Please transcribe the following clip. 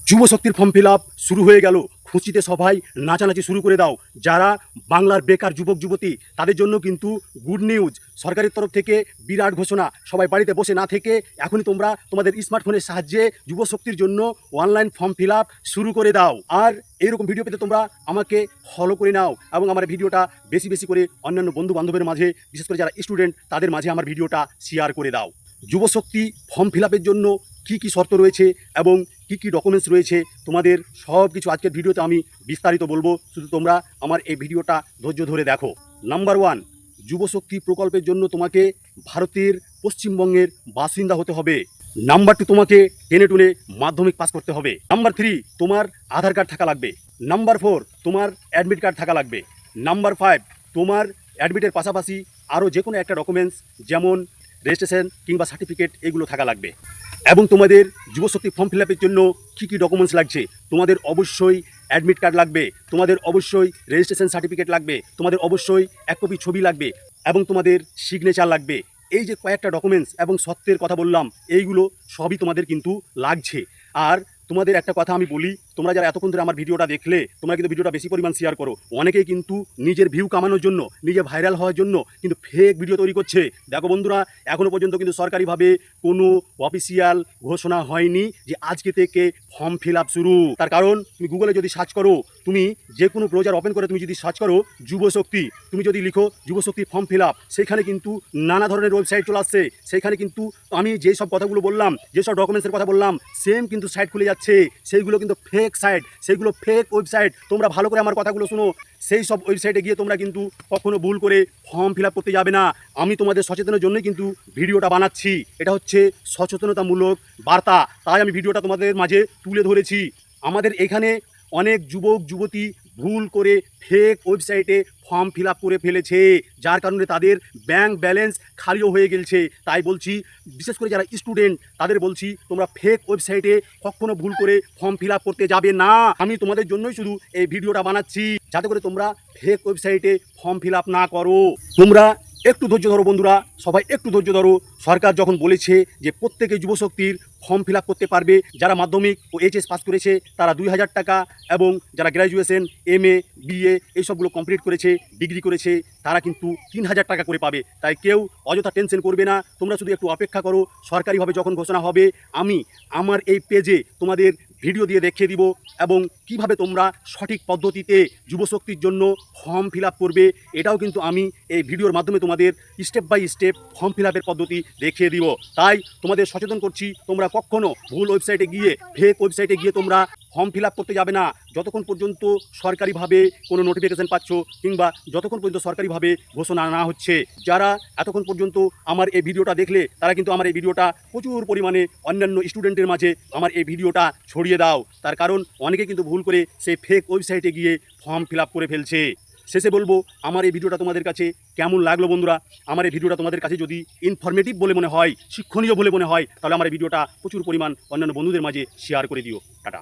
যুবশক্তির form fill up শুরু হয়ে গেল। খুশিতে সবাই নাচানাচি শুরু করে দাও। যারা বাংলার বেকার যুবক যুবতী তাদের জন্য কিন্তু গুড নিউজ। সরকারের তরফ থেকে বিরাট ঘোষণা। সবাই বাড়িতে বসে না থেকে এখনই তোমরা তোমাদের স্মার্টফোনের সাহায্যে যুবশক্তির জন্য অনলাইন ফর্ম ফিল আপ শুরু করে দাও। আর এইরকম ভিডিও পেতে তোমরা আমাকে ফলো করে নাও এবং আমার ভিডিওটা বেশি বেশি করে অন্যান্য বন্ধু বান্ধবের মাঝে, বিশেষ করে যারা স্টুডেন্ট তাদের মাঝে আমার ভিডিওটা শেয়ার করে দাও। যুবশক্তি ফর্ম ফিল আপের জন্য কী কী শর্ত রয়েছে এবং কী কী ডকুমেন্টস রয়েছে তোমাদের সব কিছু আজকের ভিডিওতে আমি বিস্তারিত বলবো। শুধু তোমরা আমার এই ভিডিওটা ধৈর্য ধরে দেখো। নাম্বার 1, যুবশক্তি প্রকল্পের জন্য তোমাকে ভারতের পশ্চিমবঙ্গের বাসিন্দা হতে হবে। নাম্বার 2, তোমাকে টেনে টুনে মাধ্যমিক পাস করতে হবে। নাম্বার 3, তোমার আধার কার্ড থাকা লাগবে। নাম্বার 4, তোমার অ্যাডমিট কার্ড থাকা লাগবে। নাম্বার 5, তোমার অ্যাডমিটের পাশাপাশি আরও যে কোনো একটা ডকুমেন্টস যেমন রেজিস্ট্রেশন কিংবা সার্টিফিকেট এগুলো থাকা লাগবে। এবং তোমাদের যুবশক্তি ফর্ম ফিল আপের জন্য কী কী ডকুমেন্টস লাগছে, তোমাদের অবশ্যই অ্যাডমিট কার্ড লাগবে, তোমাদের অবশ্যই রেজিস্ট্রেশন সার্টিফিকেট লাগবে, তোমাদের অবশ্যই এক কপি ছবি লাগবে এবং তোমাদের সিগনেচার লাগবে। এই যে কয়েকটা ডকুমেন্টস এবং সত্যের কথা বললাম, এইগুলো সবই তোমাদের কিন্তু লাগছে। আর তোমাদের একটা কথা আমি বলি, তোমরা যারা এতক্ষণ ধরে আমার ভিডিওটা দেখলে তোমরা কিন্তু ভিডিওটা বেশি পরিমাণ শেয়ার করো। অনেকেই কিন্তু নিজের ভিউ কামানোর জন্য, নিজে ভাইরাল হওয়ার জন্য কিন্তু ফেক ভিডিও তৈরি করছে। দেখো বন্ধুরা, এখনও পর্যন্ত কিন্তু সরকারিভাবে কোনো অফিসিয়াল ঘোষণা হয়নি যে আজকে থেকে ফর্ম ফিল আপ শুরু। তার কারণ তুমি গুগলে যদি সার্চ করো, তুমি যে কোনো ব্রাউজার ওপেন করে তুমি যদি সার্চ করো যুবশক্তি, তুমি যদি লিখো যুবশক্তি ফর্ম ফিল আপ, সেখানে কিন্তু নানা ধরনের ওয়েবসাইট চলে আসছে। সেখানে কিন্তু আমি যেসব কথাগুলো বললাম, যেসব ডকুমেন্টসের কথা বললাম, সেম কিন্তু সাইট খুলে যাচ্ছে। সেইগুলো কিন্তু ফেক সাইট, সেইগুলো ফেক ওয়েবসাইট। তোমরা ভালো করে আমার কথাগুলো শুনো। সেই সব ওয়েবসাইটে গিয়ে তোমরা কিন্তু কখনো ভুল করে ফর্ম ফিল আপ করতে যাবে না। আমি তোমাদের সচেতনের জন্যই কিন্তু ভিডিওটা বানাচ্ছি। এটা হচ্ছে সচেতনতামূলক বার্তা, তাই আমি ভিডিওটা তোমাদের মাঝে তুলে ধরেছি। আমাদের এখানে অনেক যুবক যুবতী ভুল করে ফেক ওয়েবসাইটে ফর্ম ফিল আপ করে ফেলেছে, যার কারণে তাদের ব্যাংক ব্যালেন্স খালিও হয়ে গেছে। তাই বলছি, বিশেষ করে যারা স্টুডেন্ট তাদের বলছি, তোমরা ফেক ওয়েবসাইটে কখনো ভুল করে ফর্ম ফিল আপ করতে যাবে না। আমি তোমাদের জন্যই শুধু এই ভিডিওটা বানাচ্ছি, যাতে করে তোমরা ফেক ওয়েবসাইটে ফর্ম ফিল আপ না করো। তোমরা একটু ধৈর্য ধরো বন্ধুরা, সবাই একটু ধৈর্য ধরো। সরকার যখন বলেছে যে প্রত্যেকে যুবশক্তির ফর্ম ফিল আপ করতে পারবে, যারা মাধ্যমিক ও এইচএস পাস করেছে তারা 2000 টাকা, এবং যারা গ্র্যাজুয়েশন, এমএ, বিএ এইসবগুলো কমপ্লিট করেছে, ডিগ্রি করেছে, তারা কিন্তু 3000 টাকা করে পাবে। তাই কেউ অযথা টেনশন করবে না, তোমরা শুধু একটু অপেক্ষা করো। সরকারিভাবে যখন ঘোষণা হবে, আমি আমার এই পেজে তোমাদের ভিডিও দিয়ে দেখিয়ে দিব এবং কিভাবে তোমরা সঠিক পদ্ধতিতে যুবশক্তির জন্য ফর্ম ফিল আপ করবে, এটাও কিন্তু আমি এই ভিডিওর মাধ্যমে তোমাদের step by step form fill আপের পদ্ধতি দেখিয়ে দিব। তাই তোমাদের সচেতন করছি, তোমরা কখনো ভুল ওয়েবসাইটে গিয়ে, ফেক ওয়েবসাইটে গিয়ে তোমরা ফর্ম ফিল আপ করতে যাবে না, যতক্ষণ পর্যন্ত সরকারিভাবে কোনো নোটিফিকেশান পাচ্ছ কিংবা যতক্ষণ পর্যন্ত সরকারিভাবে ঘোষণা না হচ্ছে। যারা এতক্ষণ পর্যন্ত আমার এই ভিডিওটা দেখলে তারা কিন্তু আমার এই ভিডিওটা প্রচুর পরিমাণে অন্যান্য স্টুডেন্টের মাঝে আমার এই ভিডিওটা ছড়িয়ে দাও। তার কারণ অনেকে কিন্তু ভুল করে সেই ফেক ওয়েবসাইটে গিয়ে ফর্ম ফিল আপ করে ফেলছে। শেষে বলবো, আমার এই ভিডিওটা তোমাদের কাছে কেমন লাগলো বন্ধুরা? আমার এই ভিডিওটা তোমাদের কাছে যদি ইনফরমেটিভ বলে মনে হয়, শিক্ষণীয় বলে মনে হয়, তাহলে আমার এই ভিডিওটা প্রচুর পরিমাণ অন্যান্য বন্ধুদের মাঝে শেয়ার করে দিও। টাটা।